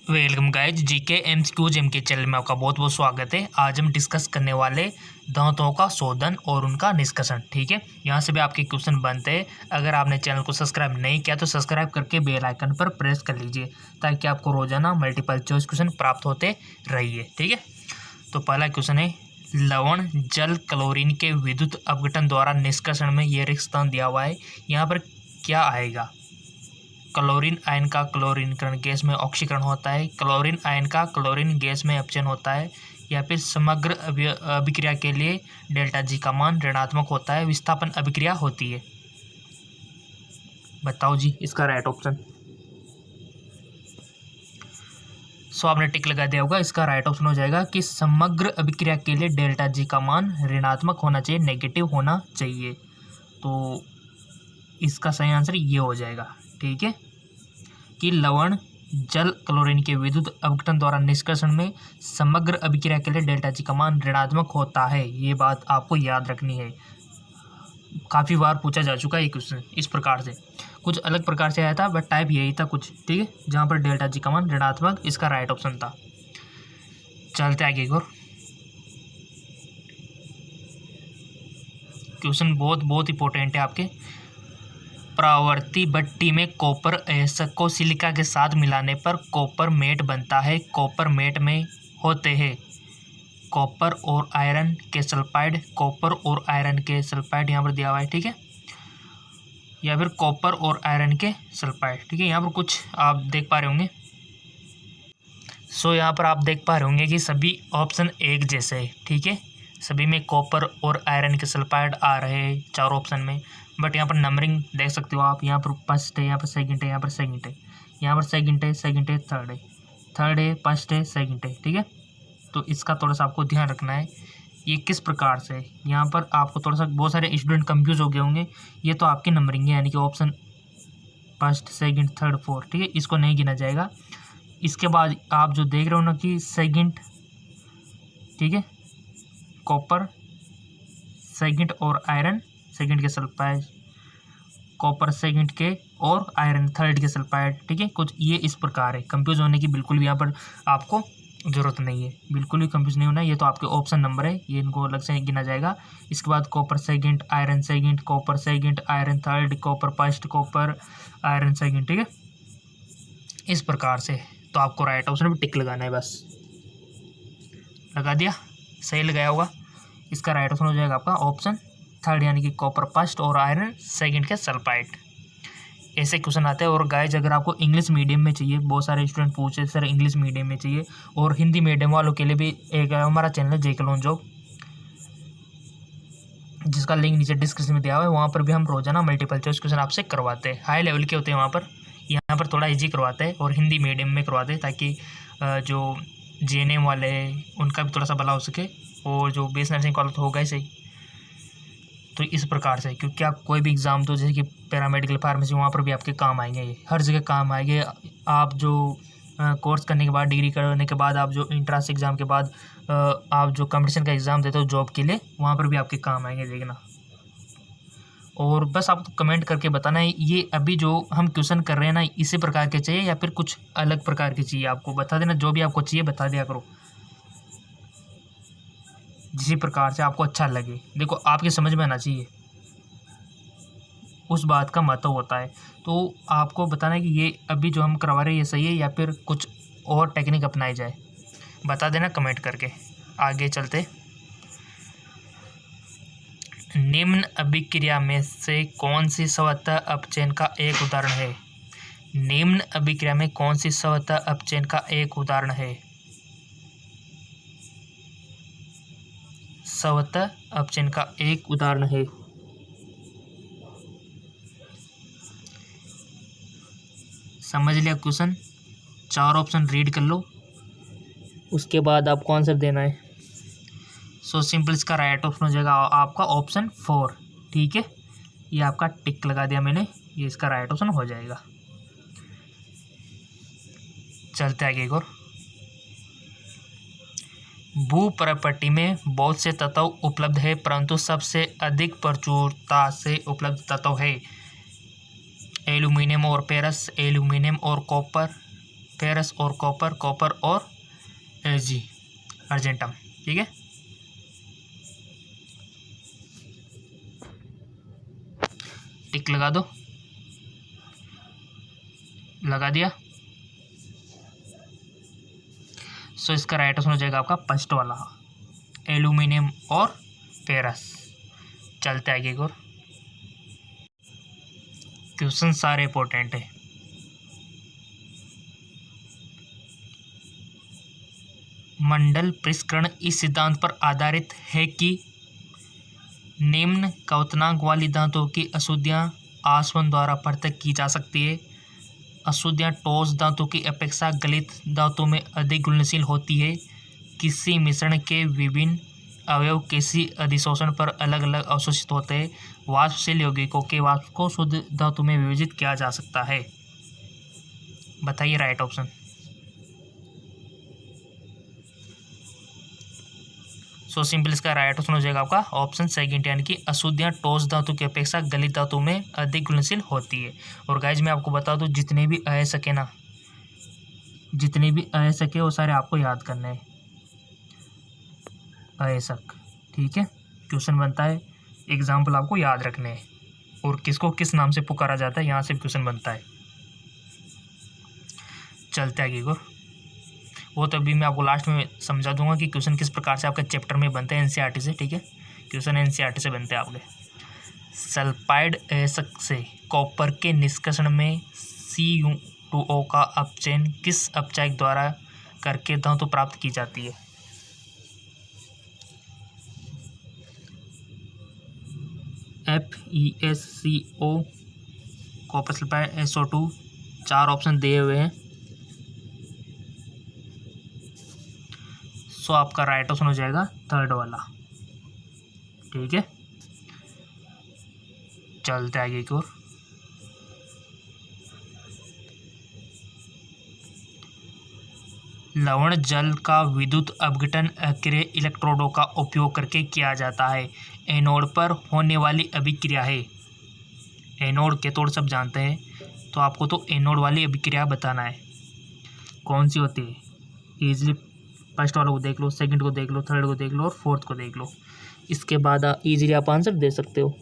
Welcome guys GK MCQs M K channel में आपका बहुत बहुत स्वागत है। आज हम डिस्कस करने वाले दांतों का शोधन और उनका निष्कर्षण। ठीक है, यहाँ से भी आपके क्वेश्चन बनते हैं। अगर आपने चैनल को सब्सक्राइब नहीं किया तो सब्सक्राइब करके बेल आइकन पर प्रेस कर लीजिए ताकि आपको रोजाना मल्टीपल चॉइस क्वेश्चन प्राप्त होते रहिए। ठीक है, तो पहला क्वेश्चन है, लवण जल क्लोरीन के विद्युत अपघटन द्वारा निष्कर्षण में ये रिक्त स्थान दिया हुआ है, यहाँ पर क्या आएगा? क्लोरीन आयन का क्लोरीनीकरण गैस में ऑक्सीकरण होता है, क्लोरीन आयन का क्लोरीन गैस में अपचयन होता है, या फिर समग्र अभिक्रिया के लिए डेल्टा जी का मान ऋणात्मक होता है, विस्थापन अभिक्रिया होती है। बताओ जी इसका राइट ऑप्शन। सो आपने टिक लगा दिया होगा। इसका राइट ऑप्शन हो जाएगा कि समग्र अभिक्रिया के लिए डेल्टा जी का मान ऋणात्मक होना चाहिए, नेगेटिव होना चाहिए। तो इसका सही आंसर ये हो जाएगा। ठीक है, कि लवण जल क्लोरीन के विद्युत अपघटन द्वारा निष्कर्षण में समग्र अभिक्रिया के लिए डेल्टा जी का मान ऋणात्मक होता है। ये बात आपको याद रखनी है, काफ़ी बार पूछा जा चुका है ये क्वेश्चन। इस प्रकार से कुछ अलग प्रकार से आया था बट टाइप यही था कुछ। ठीक है, जहाँ पर डेल्टा जी का मान ऋणात्मक इसका राइट ऑप्शन था। चलते आगे और क्वेश्चन बहुत इंपॉर्टेंट है आपके। प्रावर्ती भट्टी में कॉपर अयस्क को सिलिका के साथ मिलाने पर कॉपर मेट बनता है। कॉपर मेट में होते हैं कॉपर और आयरन के सल्फाइड, कॉपर और आयरन के सल्फाइड यहाँ पर दिया हुआ है। ठीक है, या फिर कॉपर और आयरन के सल्फाइड। ठीक है, यहाँ पर कुछ आप देख पा रहे होंगे। सो यहाँ पर आप देख पा रहे होंगे कि सभी ऑप्शन एक जैसे है। ठीक है, सभी में कॉपर और आयरन के सल्फाइड आ रहे हैं चारों ऑप्शन में। बट यहाँ पर नंबरिंग देख सकते हो आप, यहाँ पर फर्स्ट है, यहाँ पर सेकंड है, यहाँ पर सेकंड है, यहाँ पर सेकंड है, थर्ड है, थर्ड है, फर्स्ट है, सेकंड है। ठीक है, तो इसका थोड़ा सा आपको ध्यान रखना है ये किस प्रकार से। यहाँ पर आपको थोड़ा सा बहुत सारे स्टूडेंट कंफ्यूज हो गए होंगे। ये तो आपकी नंबरिंग है, यानी कि option first, second, third, fourth. ठीक है, इसको नहीं गिना जाएगा। इसके बाद आप जो देख रहे हो ना कि सेकंड, ठीक है, कॉपर, सेकंड और आयरन, सेकंड के सल्फाइड, कॉपर सेकंड के और आयरन थर्ड के सल्फाइड। ठीक है, कुछ ये इस प्रकार है। कंफ्यूज होने की बिल्कुल भी यहाँ पर आपको ज़रूरत नहीं है, बिल्कुल भी कंफ्यूज नहीं होना। ये तो आपके ऑप्शन नंबर है, ये इनको अलग से गिना जाएगा। इसके बाद copper second, iron second, copper second, iron third, copper first, copper iron second. ठीक है, इस प्रकार से। तो आपको राइट ऑप्शन पर टिक लगाना है, बस लगा दिया, सही लगाया होगा। इसका राइट ऑप्शन हो जाएगा आपका ऑप्शन थर्ड, यानी कि कॉपर फर्स्ट और आयरन सेकंड के सल्फाइड। ऐसे क्वेश्चन आते हैं। और गाइज अगर आपको इंग्लिश मीडियम में चाहिए, बहुत सारे स्टूडेंट पूछे सर इंग्लिश मीडियम में चाहिए, और हिंदी मीडियम वालों के लिए भी एक हमारा चैनल है जेके लोन जॉब, जिसका लिंक नीचे डिस्क्रिप्शन में दिया हुआ है। वहाँ पर भी हम रोजाना मल्टीपल चॉइस क्वेश्चन आपसे करवाते हैं। हाई लेवल के होते हैं वहाँ पर, यहाँ पर थोड़ा ईजी करवाते हैं और हिंदी मीडियम में करवाते हैं ताकि जो JNM वाले हैं उनका भी थोड़ा सा भला हो सके, और जो BS नर्सिंग कॉलेज तो होगा ही सही। तो इस प्रकार से, क्योंकि आप कोई भी एग्ज़ाम तो जैसे कि पैरामेडिकल फार्मेसी, वहाँ पर भी आपके काम आएंगे, ये हर जगह काम आएंगे। आप जो कोर्स करने के बाद, डिग्री करने के बाद, आप जो इंट्रांस एग्ज़ाम के बाद आप जो कंपटीशन का एग्ज़ाम देते हो जॉब के लिए, वहाँ पर भी आपके काम आएंगे, देखना। और बस आप कमेंट करके बताना है ये अभी जो हम क्वेश्चन कर रहे हैं ना, इसी प्रकार के चाहिए या फिर कुछ अलग प्रकार के चाहिए, आपको बता देना। जो भी आपको चाहिए बता दिया करो, जिसी प्रकार से आपको अच्छा लगे। देखो आपके समझ में आना चाहिए, उस बात का महत्व होता है। तो आपको बताना है कि ये अभी जो हम करवा रहे हैं ये सही है या फिर कुछ और टेक्निक अपनाई जाए, बता देना कमेंट करके। आगे चलते। निम्न अभिक्रिया में से कौन सी स्वतः अपचयन का एक उदाहरण है? निम्न अभिक्रिया में कौन सी स्वतः अपचयन का एक उदाहरण है? स्वतः अपचयन का एक उदाहरण है। समझ लिया क्वेश्चन? चार ऑप्शन रीड कर लो, उसके बाद आपको आंसर देना है। सो सिंपल इसका राइट ऑप्शन हो जाएगा आपका ऑप्शन 4। ठीक है, ये आपका टिक लगा दिया मैंने, ये इसका राइट ऑप्शन हो जाएगा। चलते आगे एक और। भूपरपट्टी में बहुत से तत्व उपलब्ध है, परंतु सबसे अधिक प्रचुरता से उपलब्ध तत्व है एल्यूमिनियम और फेरस, एल्यूमिनियम और कॉपर, फेरस और कॉपर, कॉपर और एजी अर्जेंटम। ठीक है, टिक लगा दो, लगा दिया। सो इसका राइट ऑप्शन हो जाएगा आपका फर्स्ट वाला, एल्यूमिनियम और फेरस। चलते आगे और क्वेश्चन सारे इंपॉर्टेंट है। मंडल परिष्करण इस सिद्धांत पर आधारित है कि निम्न क्वथनांक वाली धातुओं की अशुद्धियां आसवन द्वारा पृथक की जा सकती है। अशुद्धियां ठोस धातु की अपेक्षा गलित धातु में अधिक घुलनशील होती है। किसी मिश्रण के विभिन्न अवयव किसी अधिशोषण पर अलग अलग अवशोषित होते हैं। वाष्पशील यौगिकों के वाष्प को शुद्ध धातु में विभाजित किया जा सकता है। बताइए राइट ऑप्शन। सो सिंपल इसका राइट ऑप्शन हो जाएगा आपका ऑप्शन सेकंड, यानी कि अशुद्धियां ठोस धातु की अपेक्षा गलित धातु में अधिक घुलनशील होती है। और गाइज मैं आपको बता दूं, जितने भी अयस्क है ना, जितने भी अयस्क है वो सारे आपको याद करने हैं, अयस्क। ठीक है, क्वेश्चन बनता है, एग्जाम्पल आपको याद रखने हैं, और किसको किस नाम से पुकारा जाता है यहाँ से क्वेश्चन बनता है। चलते आगे को, वो तो अभी मैं आपको लास्ट में समझा दूंगा कि क्वेश्चन किस प्रकार से आपके चैप्टर में बनते हैं एनसीईआरटी से। ठीक है, क्वेश्चन एनसीईआरटी से बनते हैं आपके। सल्फाइड अयस्क से कॉपर के निष्कर्षण में Cu2O का अपचयन किस अपचायक द्वारा करके धातु प्राप्त की जाती है? FeSCO, copper sulphide, SO2, 4 option दिए हुए हैं। सो आपका राइट ऑप्शन हो जाएगा थर्ड वाला। ठीक है, चलते आगे की ओर। लवण जल का विद्युत अपघटन अक्रिय इलेक्ट्रोडों का उपयोग करके किया जाता है। एनोड पर होने वाली अभिक्रिया है। एनोड कैथोड सब जानते हैं, तो आपको तो एनोड वाली अभिक्रिया बताना है, कौन सी होती है। इजली फर्स्ट वाला को देख लो, सेकंड को देख लो, थर्ड को देख लो और फोर्थ को देख लो। इसके बाद इजीली आप आंसर दे सकते हो।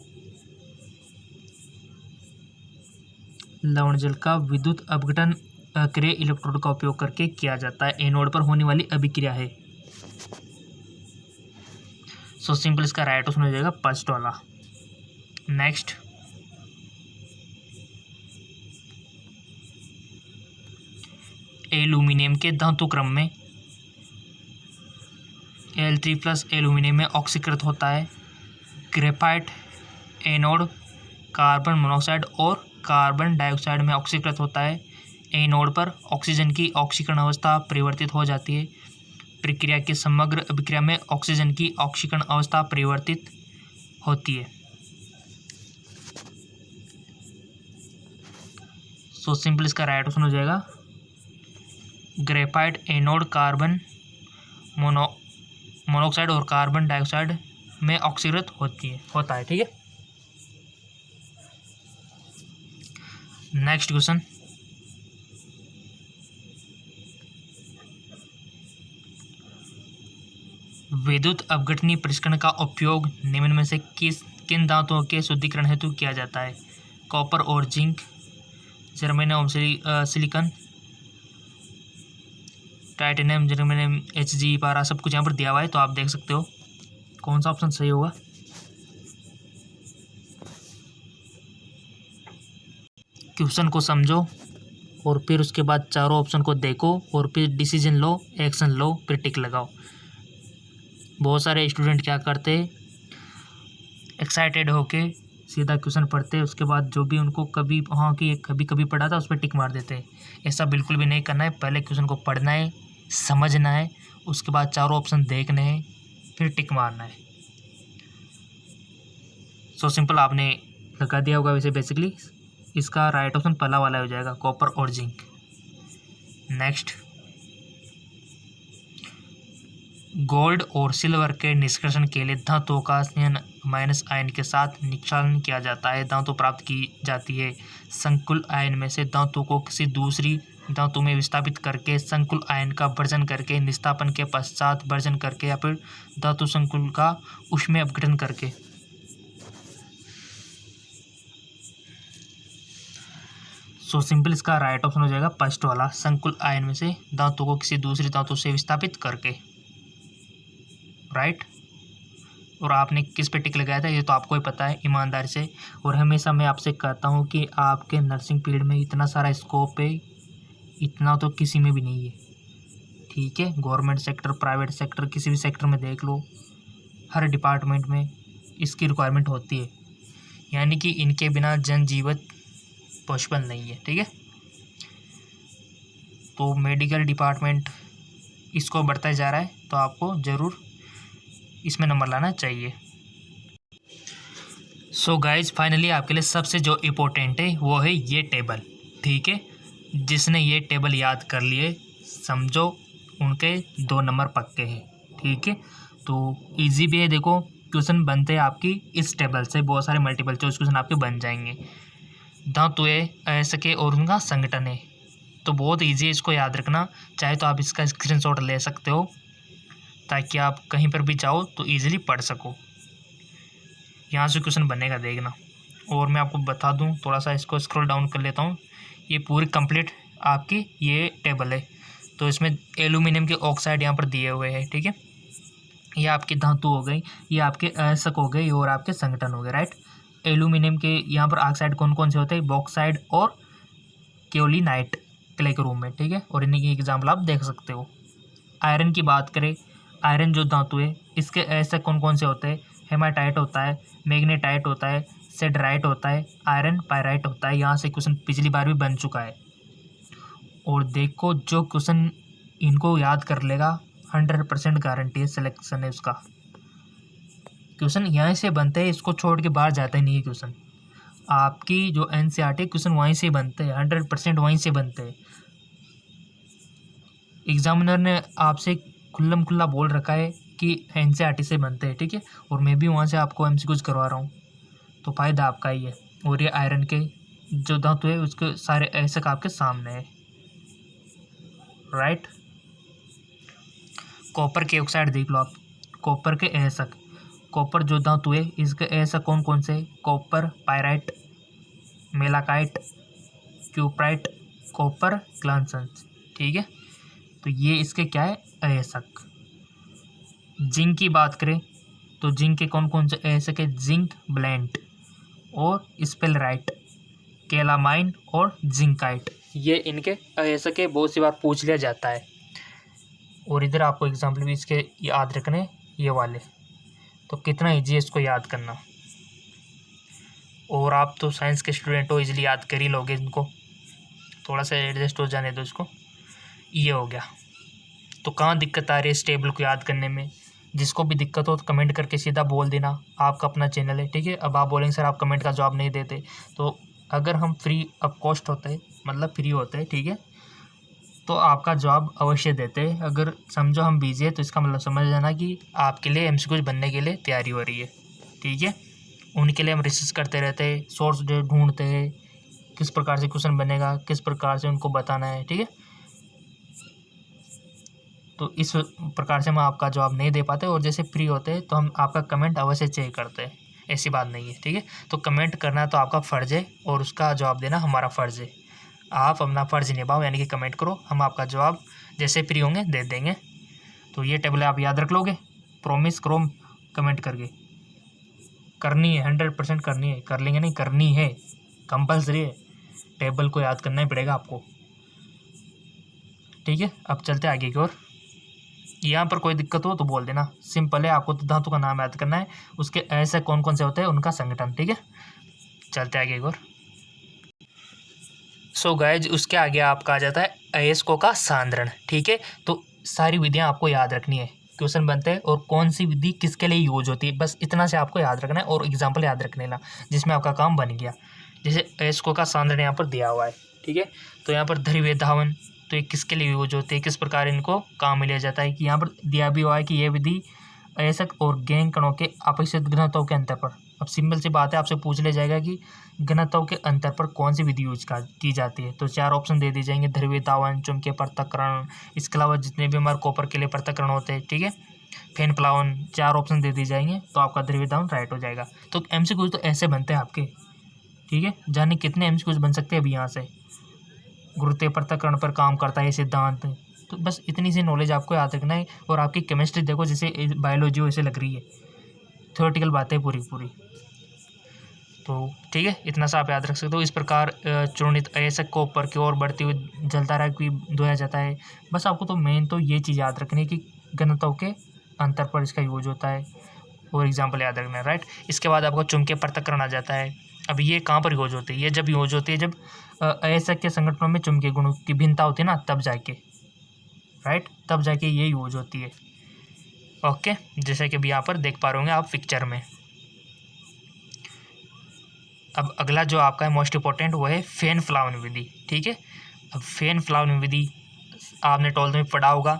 लवण जल का विद्युत अपघटन अक्रिय इलेक्ट्रोड का उपयोग करके किया जाता है। एनोड पर होने वाली अभिक्रिया है। सो सिंपल इसका राइट ऑप्शन हो जाएगा फर्स्ट वाला। नेक्स्ट, एल्यूमिनियम के धातु क्रम में Al3+ एल्यूमिनियम में ऑक्सीकृत होता है। ग्रेफाइट एनोड कार्बन मोनोऑक्साइड और कार्बन डाइऑक्साइड में ऑक्सीकृत होता है। एनोड पर ऑक्सीजन की ऑक्सीकरण अवस्था परिवर्तित हो जाती है। प्रक्रिया की समग्र अभिक्रिया में ऑक्सीजन की ऑक्सीकरण अवस्था परिवर्तित होती है। सो सिंपल इसका राइट ऑप्शन हो जाएगा ग्रेफाइट एनोड कार्बन मोनोऑक्साइड और कार्बन डाइऑक्साइड में ऑक्सीकृत होता है। ठीक है, नेक्स्ट क्वेश्चन। विद्युत अपघटनी परिष्करण का उपयोग निम्न में से किन धातुओं के शुद्धिकरण हेतु किया जाता है? कॉपर और zinc, germanium silicon, titanium, germanium, Hg, पारा, सब कुछ यहाँ पर दिया हुआ है, तो आप देख सकते हो कौन सा ऑप्शन सही होगा। क्वेश्चन को समझो और फिर उसके बाद चारों ऑप्शन को देखो और फिर डिसीजन लो, एक्शन लो, फिर टिक लगाओ। बहुत सारे स्टूडेंट क्या करते, एक्साइटेड होके सीधा क्वेश्चन पढ़ते, उसके बाद जो भी उनको कभी हाँ कि कभी कभी पढ़ा था उस पर टिक मार देते। ऐसा बिल्कुल भी नहीं करना है। पहले क्वेश्चन को पढ़ना है, समझना है, उसके बाद चारों ऑप्शन देखने हैं, फिर टिक मारना है। सो सिंपल आपने लगा दिया होगा। वैसे बेसिकली इसका राइट ऑप्शन पहला वाला हो जाएगा, कॉपर और जिंक। नेक्स्ट, गोल्ड और सिल्वर के निष्कर्षण के लिए धातुओं का माइनस आयन के साथ निक्षालन किया जाता है। धातु प्राप्त की जाती है। संकुल आयन में से धातु को किसी दूसरी धातु में विस्थापित करके संकुल आयन का वर्जन करके निस्तापन के पश्चात वर्जन करके या फिर धातु संकुल का ऊष्मीय अपघटन करके। सो सिंपल इसका राइट ऑप्शन हो जाएगा फर्स्ट वाला, संकुल आयन में से धातु को किसी दूसरी धातु से विस्थापित करके, राइट। और आपने किस पे टिक लगाया था ये तो आपको ही पता है ईमानदारी से। और हमेशा मैं आपसे कहता हूँ कि आपके नर्सिंग फील्ड में इतना सारा स्कोप है, इतना तो किसी में भी नहीं है, ठीक है। गवर्नमेंट सेक्टर, प्राइवेट सेक्टर, किसी भी सेक्टर में देख लो, हर डिपार्टमेंट में इसकी रिक्वायरमेंट होती है, यानी कि इनके बिना जनजीवन पॉसिबल नहीं है, ठीक है। तो मेडिकल डिपार्टमेंट इसको बढ़ता जा रहा है, तो आपको ज़रूर इसमें नंबर लाना चाहिए। सो गाइज फाइनली आपके लिए सबसे जो इम्पोर्टेंट है वो है ये टेबल, ठीक है। जिसने ये टेबल याद कर लिए समझो उनके 2 नंबर पक्के हैं, ठीक है। तो इजी भी है, देखो क्वेश्चन बनते हैं आपकी इस टेबल से, बहुत सारे मल्टीपल चॉइस क्वेश्चन आपके बन जाएंगे। धातु अयस्क और उनका संगठन है, तो बहुत इजी है, इसको याद रखना। चाहे तो आप इसका स्क्रीनशॉट ले सकते हो ताकि आप कहीं पर भी जाओ तो इजीली पढ़ सको। यहाँ से क्वेश्चन बनेगा देखना। और मैं आपको बता दूँ, थोड़ा सा इसको स्क्रॉल डाउन कर लेता हूँ, ये पूरी कंप्लीट आपकी ये टेबल है। तो इसमें एल्यूमिनियम के ऑक्साइड यहाँ पर दिए हुए हैं, ठीक है। ये आपकी धातु हो गई, ये आपके अयस्क हो गए और आपके संगठन हो गए, राइट। एल्यूमिनियम के यहाँ पर ऑक्साइड कौन कौन से होते हैं, बॉक्साइड और केओलिनाइट क्ले के रूप में, ठीक है। और इन्हीं की एग्जाम्पल आप देख सकते हो। आयरन की बात करें, आयरन जो धातु है इसके अयस्क कौन कौन से होते हैं, हेमाटाइट होता है, मैग्नेटाइट होता है, सेडराइट होता है, आयरन पायराइट होता है। यहाँ से क्वेश्चन पिछली बार भी बन चुका है। और देखो जो क्वेश्चन इनको याद कर लेगा 100% गारंटी है सिलेक्शन है उसका। क्वेश्चन यहाँ से बनते हैं, इसको छोड़ के बाहर जाता ही नहीं है क्वेश्चन। आपकी जो एनसीईआरटी क्वेश्चन वहीं से बनते हैं, 100% वहीं से बनते हैं। एग्जामिनर ने आपसे खुल्लम खुल्ला बोल रखा है कि एनसीईआरटी से बनते हैं, ठीक है। और मैं भी वहाँ से आपको एमसीक्यूज करवा रहा हूँ, तो फ़ायदा आपका ही है। और ये आयरन के जो धातु है उसके सारे अयस्क आपके सामने है, राइट। कॉपर के ऑक्साइड देख लो आप, कॉपर के अयस्क, कॉपर जो धातु है इसके अयस्क कौन कौन से, copper pyrite, malachite, cuprite, copper glance, ठीक है। तो ये इसके क्या है अयस्क। जिंक की बात करें तो जिंक के कौन कौन से अयस्क है, जिंक ब्लेंट और स्पेलराइट, कैलामाइन और जिंकाइट, ये इनके अयस्क के बहुत सी बार पूछ लिया जाता है। और इधर आपको एग्जाम्पल भी इसके याद रखने ये वाले, तो कितना ईजी है इसको याद करना। और आप तो साइंस के स्टूडेंट हो, इजीली याद कर ही लोगे इनको, थोड़ा सा एडजस्ट हो जाने दो इसको। ये हो गया। तो कहाँ दिक्कत आ रही है इस टेबल को याद करने में, जिसको भी दिक्कत हो तो कमेंट करके सीधा बोल देना। आपका अपना चैनल है, ठीक है। अब आप बोलेंगे सर आप कमेंट का जवाब नहीं देते, तो अगर हम फ्री ऑफ कॉस्ट होते हैं, मतलब फ्री होते हैं, ठीक है, तो आपका जवाब अवश्य देते हैं। अगर समझो हम बिजी है तो इसका मतलब समझ जाना कि आपके लिए एमसीक्यूज बनने के लिए तैयारी हो रही है, ठीक है। उनके लिए हम रिसर्च करते रहते हैं, सोर्स ढूंढते हैं, किस प्रकार से क्वेश्चन बनेगा, किस प्रकार से उनको बताना है, ठीक है। तो इस प्रकार से हम आपका जवाब नहीं दे पाते, और जैसे फ्री होते हैं तो हम आपका कमेंट अवश्य चेक करते हैं, ऐसी बात नहीं है, ठीक है। तो कमेंट करना तो आपका फ़र्ज़ है और उसका जवाब देना हमारा फ़र्ज़ है। आप अपना फ़र्ज़ निभाओ, यानी कि कमेंट करो, हम आपका जवाब जैसे फ्री होंगे दे देंगे। तो ये टेबल आप याद रख लोगे, प्रॉमिस करो कमेंट करके। करनी है, 100% करनी है, कर लेंगे नहीं, करनी है, कंपल्सरी है, टेबल को याद करना ही पड़ेगा आपको, ठीक है। अब चलते आगे की ओर। यहाँ पर कोई दिक्कत हो तो बोल देना, सिंपल है। आपको तो धातु का नाम याद करना है, उसके ऐसे कौन कौन से होते हैं, उनका संगठन, ठीक है। चलते आगे एक और। सो गाइज उसके आगे आपका आ जाता है अयस्कों का सांद्रण, ठीक है। तो सारी विधियाँ आपको याद रखनी है, क्वेश्चन बनते हैं और कौन सी विधि किसके लिए यूज होती है, बस इतना से आपको याद रखना है और एग्जाम्पल याद रख लेना, जिसमें आपका काम बन गया। जैसे अयस्कों का सांद्रण यहाँ पर दिया हुआ है, ठीक है। तो यहाँ पर ध्रुवीय धावन, तो ये किसके लिए यूज होती है, किस प्रकार इनको काम में लिया जाता है, कि यहाँ पर दिया भी हुआ है कि यह विधि अयस्क और गैंग कणों के अपेक्षित घनत्व के अंतर पर। अब सिंपल सी बात है, आपसे पूछ लिया जाएगा कि घनत्व के अंतर पर कौन सी विधि यूज की जाती है। तो 4 ऑप्शन दे दिए जाएंगे, ध्रुवीय दावन, चुंबकीय पृथक्करण, इसके अलावा जितने भी हमारे कॉपर के लिए पृथक्करण होते हैं, ठीक है, फेन प्लावन, 4 ऑप्शन दे दिए जाएंगे। तो आपका ध्रुवीय दावन राइट हो जाएगा। तो एमसीक्यूज तो ऐसे बनते हैं आपके, ठीक है। जाने कितने एमसीक्यूज बन सकते हैं अभी यहाँ से। गुरुत्वीय पृथक्करण पर काम करता है ये सिद्धांत। तो बस इतनी सी नॉलेज आपको याद रखना है। और आपकी केमिस्ट्री देखो जैसे बायोलॉजी वैसे लग रही है, थ्योरेटिकल बातें पूरी। तो ठीक है, इतना सा आप याद रख सकते हो। इस प्रकार चूर्णित अयस्क को ऊपर की ओर बढ़ती हुई जलधारा की धोया जाता है। बस आपको तो मेन तो ये चीज़ याद रखनी है कि घनत्व के अंतर पर इसका यूज होता है, और एग्जाम्पल याद रखना है, राइट। इसके बाद आपको चुंबकीय पृथक्करण आ जाता है। अब ये कहाँ पर यूज होती है? ये जब यूज होती है जब अयस्क के संगठनों में चुंबकीय गुणों की भिन्नता होती है ना, तब जाके, राइट, तब जाके ये यूज होती है। ओके, जैसे कि अभी यहाँ पर देख पा रहे होंगे आप पिक्चर में। अब अगला जो आपका है मोस्ट इंपॉर्टेंट, वो है फेन फ्लावन विधि, ठीक है। अब फेन फ्लावन विधि आपने 12th में पढ़ा होगा,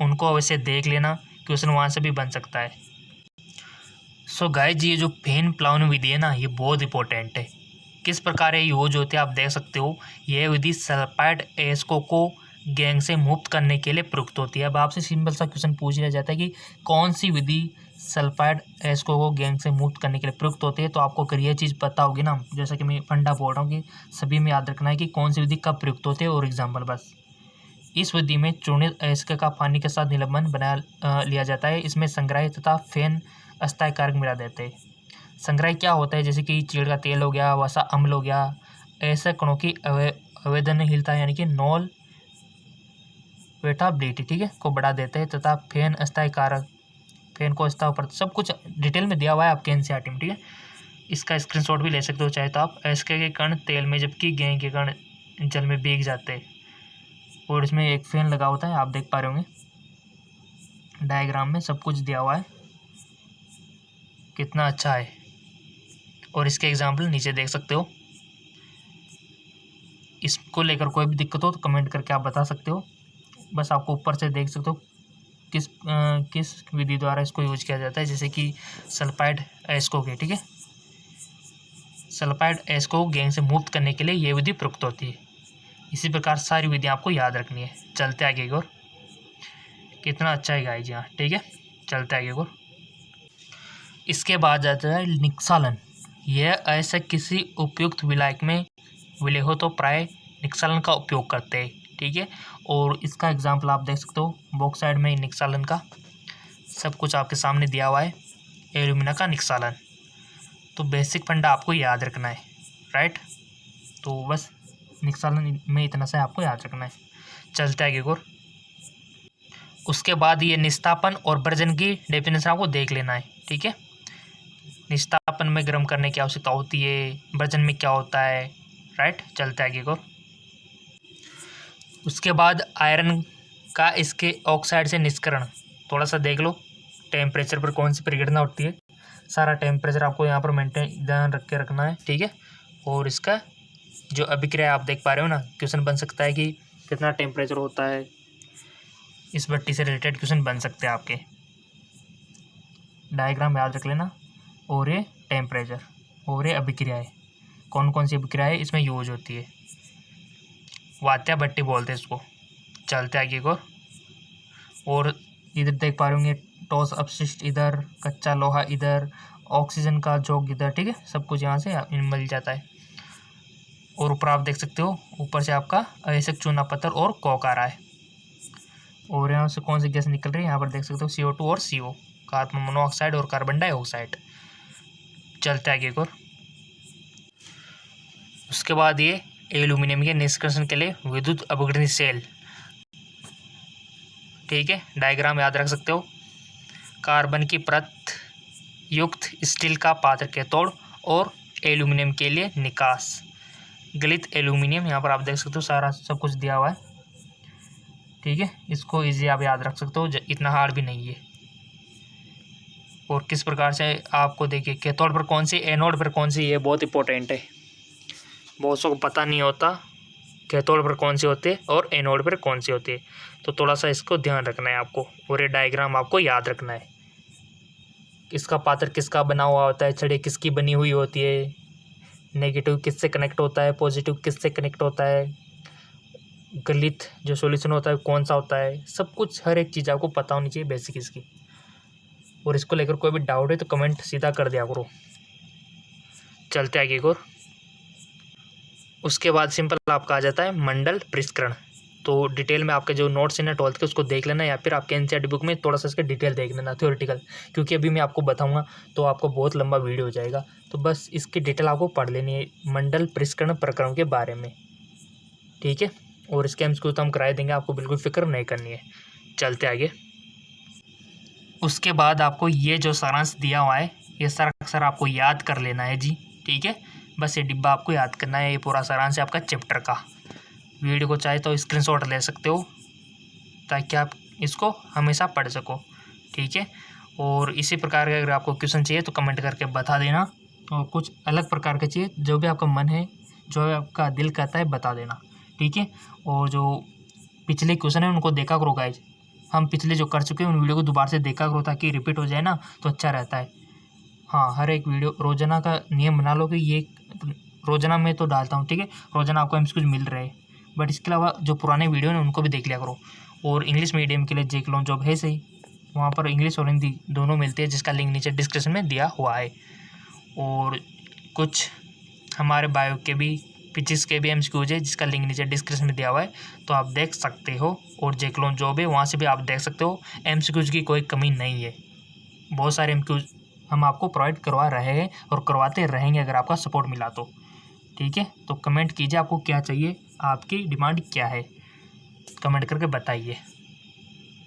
उनको अवश्य देख लेना, क्वेश्चन वहाँ से भी बन सकता है। सो गाइस, ये जो फेन फ्लावन विधि है ना, ये बहुत इंपॉर्टेंट है। किस प्रकार ये यूज होते हैं आप देख सकते हो। यह विधि सल्फाइड अयस्कों को गैंग से मुक्त करने के लिए प्रयुक्त होती है। अब आपसे सिंपल सा क्वेश्चन पूछ लिया जाता है कि कौन सी विधि सल्फाइड अयस्कों को गैंग से मुक्त करने के लिए प्रयुक्त होती है। तो आपको अगर ये चीज़ पता होगी ना, जैसा कि मैं फंडा बोल रहा हूँ कि सभी में याद रखना है कि कौन सी विधि कब प्रयुक्त होती है। और एग्जाम्पल, बस इस विधि में चूर्णित अयस्क का पानी के साथ निलंबन बना लिया जाता है। इसमें संग्राही तथा फेन अस्थायी कारक मिला देते हैं। संग्राही क्या होता है? जैसे कि चीड़ का तेल हो गया, वसा अम्ल हो गया, ऐसे कणों की अवेदनशीलता यानी कि नॉन वेटाबिलिटी, ठीक है, को बढ़ा देते हैं। तथा फेन अस्थायी कारक, फेन को अस्थायी पर, सब कुछ डिटेल में दिया हुआ है आपके एनसीईआरटी में, ठीक है। इसका स्क्रीनशॉट भी ले सकते हो चाहे तो आप। अयस्क के कण तेल में जबकि गैंग के कण जल में भीग जाते हैं। और इसमें एक फैन लगा होता है, आप देख पा रहे होंगे डायग्राम में, सब कुछ दिया हुआ है, कितना अच्छा है। और इसके एग्जाम्पल नीचे देख सकते हो। इसको लेकर कोई भी दिक्कत हो तो कमेंट करके आप बता सकते हो। बस आपको ऊपर से देख सकते हो किस विधि द्वारा इसको यूज किया जाता है। जैसे कि सल्फाइड अयस्कों के, ठीक है, सल्फाइड अयस्कों को गैंग से मुक्त करने के लिए ये विधि प्रयुक्त होती है। इसी प्रकार सारी विधियाँ आपको याद रखनी है। चलते आगे और, कितना अच्छा है गाइस यहाँ, ठीक है। चलते आगे और, इसके बाद जाता है निक्सालन। यह अयस्क किसी उपयुक्त विलायक में विलय हो तो प्राय निक्सालन का उपयोग करते हैं, ठीक है। और इसका एग्जाम्पल आप देख सकते हो बॉक्साइड में निक्सालन का, सब कुछ आपके सामने दिया हुआ है। एल्यूमिना का निक्सालन, तो बेसिक फंडा आपको याद रखना है, राइट। तो बस निक्सालन में इतना सा आपको याद रखना है। चलते आगे और, उसके बाद ये निस्तापन और वर्जन की डेफिनेशन आपको देख लेना है, ठीक है। निस्तापन में गर्म करने की आवश्यकता होती है, वर्जन में क्या होता है, राइट। चलते आगे और, उसके बाद आयरन का इसके ऑक्साइड से निष्करण थोड़ा सा देख लो। टेम्परेचर पर कौन सी प्रक्रिया होती है, सारा टेम्परेचर आपको यहाँ पर मेंटेन ध्यान रख के रखना है, ठीक है। और इसका जो अभिक्रिया आप देख पा रहे हो ना, क्वेश्चन बन सकता है कि कितना टेम्परेचर होता है, इस भट्टी से रिलेटेड क्वेश्चन बन सकते हैं आपके। डायग्राम याद रख लेना। और ये टेम्परेचर और ये अभिक्रियाएँ, कौन कौन सी अभिक्रियाएँ इसमें यूज होती है। वात्या भट्टी बोलते हैं इसको। चलते आगे को, और इधर देख पा रहे होंगे ठोस अपशिष्ट इधर, कच्चा लोहा इधर, ऑक्सीजन का जोग इधर, ठीक है। सब कुछ यहाँ से मिल जाता है। और ऊपर आप देख सकते हो, ऊपर से आपका अयस्क, चूना पत्थर और कोक आ रहा है। और यहाँ से कौन सी गैस निकल रही है, यहाँ पर देख सकते हो CO2 और CO, कार्बन मोनोऑक्साइड और कार्बन डाइऑक्साइड। चलते आगे को, उसके बाद ये एल्यूमिनियम के निष्कर्षण के लिए विद्युत अपघटन सेल, ठीक है। डायग्राम याद रख सकते हो। कार्बन की परत युक्त स्टील का पात्र कैथोड और एल्यूमिनियम के लिए निकास, गलित एल्यूमिनियम, यहाँ पर आप देख सकते हो सारा सब कुछ दिया हुआ है, ठीक है। इसको इजी आप याद रख सकते हो, इतना हार्ड भी नहीं है। और किस प्रकार से आपको देखिए कैथोड पर कौन सी, एनोड पर कौन सी, ये बहुत इंपॉर्टेंट है। बहुत सौ को पता नहीं होता कैथोड पर कौन सी होती है और एनोड पर कौन सी होती है, तो थोड़ा सा इसको ध्यान रखना है आपको। और ये डायग्राम आपको याद रखना है, इसका पात्र किसका बना हुआ होता है, छड़ी किसकी बनी हुई होती है, नेगेटिव किससे कनेक्ट होता है, पॉजिटिव किससे कनेक्ट होता है, गलित जो सॉल्यूशन होता है कौन सा होता है, सब कुछ हर एक चीज़ आपको पता होनी चाहिए बेसिक इसकी। और इसको लेकर कोई भी डाउट है तो कमेंट सीधा कर दिया करो। चलते आगे और उसके बाद सिंपल आपका आ जाता है मंडल परिष्करण। तो डिटेल में आपके जो नोट्स हैं ना 12th के उसको देख लेना, या फिर आपके एनसीईआरटी बुक में थोड़ा सा इसके डिटेल देख लेना थ्योरेटिकल, क्योंकि अभी मैं आपको बताऊंगा तो आपको बहुत लंबा वीडियो हो जाएगा। तो बस इसकी डिटेल आपको पढ़ लेनी है मंडल परिष्करण प्रकरण के बारे में, ठीक है। और इसके एमसीक्यू तो हम कराए देंगे, आपको बिल्कुल फिक्र नहीं करनी है। चलते आगे। उसके बाद आपको ये जो सारांश दिया हुआ है ये सारा अक्सर आपको याद कर लेना है जी, ठीक है। बस ये डिब्बा आपको याद करना है, ये पूरा सारांश है आपका चैप्टर का। वीडियो को चाहे तो स्क्रीनशॉट ले सकते हो ताकि आप इसको हमेशा पढ़ सको, ठीक है। और इसी प्रकार के अगर आपको क्वेश्चन चाहिए तो कमेंट करके बता देना, और कुछ अलग प्रकार के चाहिए जो भी आपका मन है, जो आपका दिल कहता है बता देना, ठीक है। और जो पिछले क्वेश्चन है उनको देखा करो गाइज, हम पिछले जो कर चुके हैं उन वीडियो को दोबारा से देखा करो ताकि रिपीट हो जाए ना तो अच्छा रहता है। हाँ, हर एक वीडियो रोजाना का नियम बना लो कि ये रोजाना मैं तो डालता हूँ, ठीक है। रोजाना आपको एमसीक्यूज मिल रहे हैं, बट इसके अलावा जो पुराने वीडियो हैं उनको भी देख लिया करो। और इंग्लिश मीडियम के लिए जेक लॉन्च जॉब है सही, वहाँ पर इंग्लिश और हिंदी दोनों मिलती है, जिसका लिंक नीचे डिस्क्रिप्शन में दिया हुआ है। और कुछ हमारे बायो के भी फिजिक्स के भी एमसीक्यूज है, जिसका लिंक नीचे डिस्क्रिप्शन में दिया हुआ है, तो आप देख सकते हो। और जेक लॉन्च जॉब है, वहाँ से भी आप देख सकते हो। एमसीक्यूज की कोई कमी नहीं है, बहुत सारे एमसीक्यूज हम आपको प्रोवाइड करवा रहे हैं और करवाते रहेंगे अगर आपका सपोर्ट मिला तो, ठीक है। तो कमेंट कीजिए आपको क्या चाहिए, आपकी डिमांड क्या है, कमेंट करके बताइए।